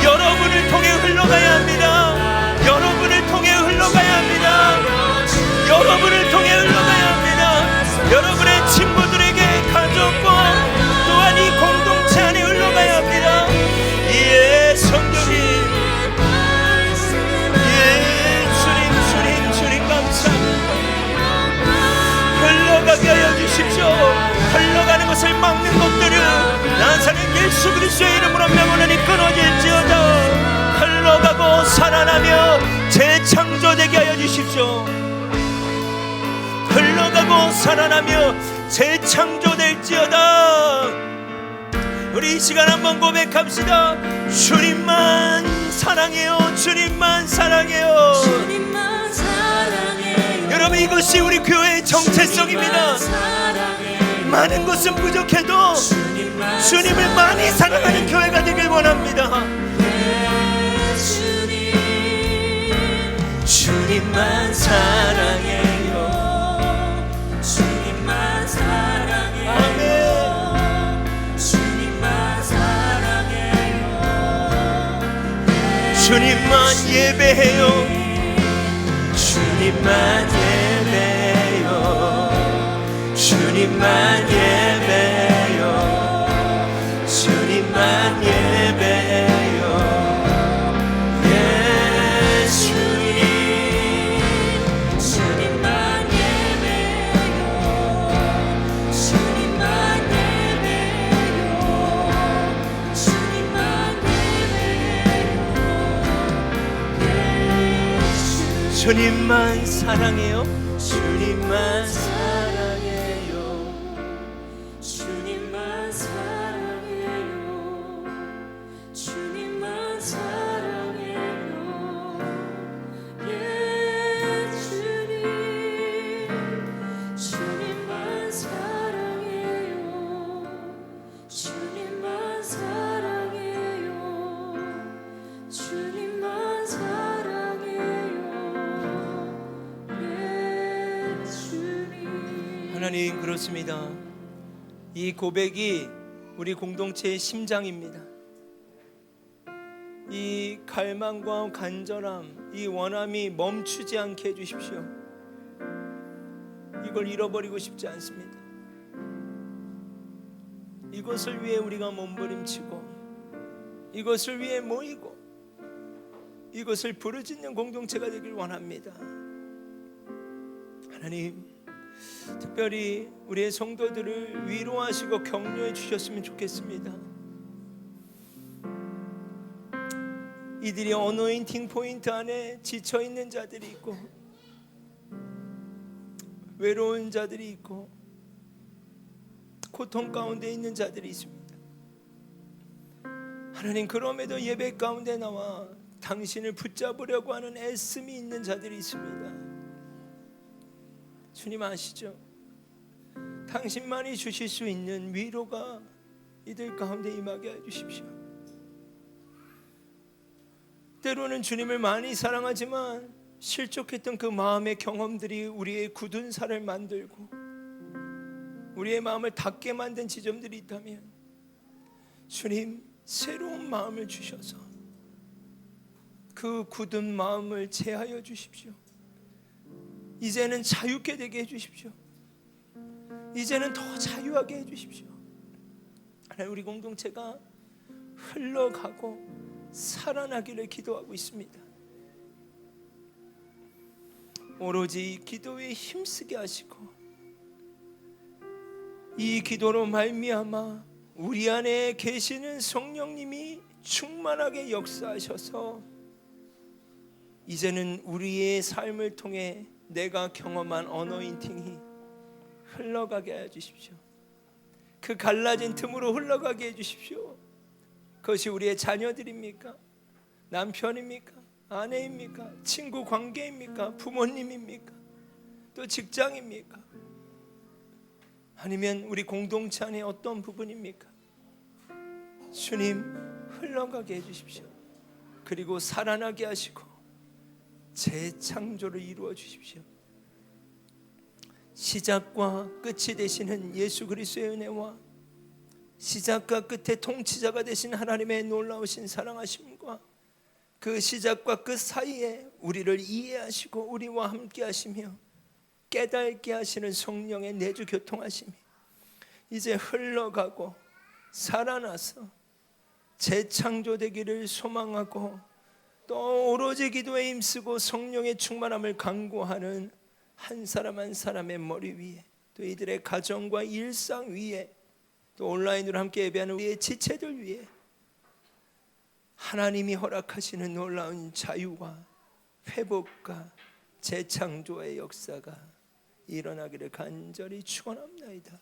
여러분을 통해 흘러가야 합니다. 여러분을 통해 흘러가야 합니다. 여러분을 통해 흘러가야 합니다. 여러분의 친구들에게, 가족과 또한 이 공동체 안에 흘러가야 합니다. 예, 성령님, 예, 주님 감사합니다. 흘러가게 하여 주십시오. 흘러가는 것을 막는 것들을 나사는 예수 그리스도의 이름으로 명하노니 끊어질지어다. 흘러가고 살아나며 재창조되게 하여 주십시오. 흘러가고 살아나며 재창조될지어다. 우리 이 시간 한번 고백합시다. 주님만 사랑해요. 주님만 사랑해요. 주님만 사랑해요. 여러분, 이것이 우리 교회의 정체성입니다. 많은 것은 부족해도 주님을 많이 사랑하는 교회가 되길 원합니다. 주님만 사랑해요. 주님만 사랑해요. 아멘. 주님만 사랑해요. 주님만 예배해요. 주님만 예배해요. 주님만 예배해요. 주님만 예배해요. 예수님, 주님만 예배해요. 주님만 예배해요. 주님만 예배해요. 주님만 사랑해요. 주님만 사랑해요. 주님만 사랑해요. 주님만 사랑해요. 예, 주님. 주님만 사랑해요. 주님만 하나님, 그렇습니다. 이 고백이 우리 공동체의 심장입니다. 이 갈망과 간절함, 이 원함이 멈추지 않게 해주십시오. 이걸 잃어버리고 싶지 않습니다. 이것을 위해 우리가 몸부림치고 이것을 위해 모이고 이것을 부르짖는 공동체가 되길 원합니다. 하나님, 특별히 우리의 성도들을 위로하시고 격려해 주셨으면 좋겠습니다. 이들이 어노인팅 포인트 안에 지쳐있는 자들이 있고 외로운 자들이 있고 고통 가운데 있는 자들이 있습니다. 하나님, 그럼에도 예배 가운데 나와 당신을 붙잡으려고 하는 애씀이 있는 자들이 있습니다. 주님 아시죠? 당신만이 주실 수 있는 위로가 이들 가운데 임하게 해주십시오. 때로는 주님을 많이 사랑하지만 실족했던 그 마음의 경험들이 우리의 굳은 살을 만들고 우리의 마음을 닫게 만든 지점들이 있다면 주님, 새로운 마음을 주셔서 그 굳은 마음을 제하여 주십시오. 이제는 자유케 되게 해주십시오. 이제는 더 자유하게 해주십시오. 하나님, 우리 공동체가 흘러가고 살아나기를 기도하고 있습니다. 오로지 기도에 힘쓰게 하시고 이 기도로 말미암아 우리 안에 계시는 성령님이 충만하게 역사하셔서 이제는 우리의 삶을 통해 내가 경험한 어노인팅이 흘러가게 해주십시오. 그 갈라진 틈으로 흘러가게 해주십시오. 그것이 우리의 자녀들입니까? 남편입니까? 아내입니까? 친구 관계입니까? 부모님입니까? 또 직장입니까? 아니면 우리 공동체 안에 어떤 부분입니까? 주님, 흘러가게 해주십시오. 그리고 살아나게 하시고 재창조를 이루어 주십시오. 시작과 끝이 되시는 예수 그리스도의 은혜와 시작과 끝의 통치자가 되신 하나님의 놀라우신 사랑하심과 그 시작과 끝 사이에 우리를 이해하시고 우리와 함께 하시며 깨닫게 하시는 성령의 내주 교통하심이 이제 흘러가고 살아나서 재창조되기를 소망하고 또 오로지 기도에 힘쓰고 성령의 충만함을 간구하는 한 사람 한 사람의 머리 위에, 또 이들의 가정과 일상 위에, 또 온라인으로 함께 예배하는 우리의 지체들 위에 하나님이 허락하시는 놀라운 자유와 회복과 재창조의 역사가 일어나기를 간절히 축원합니다.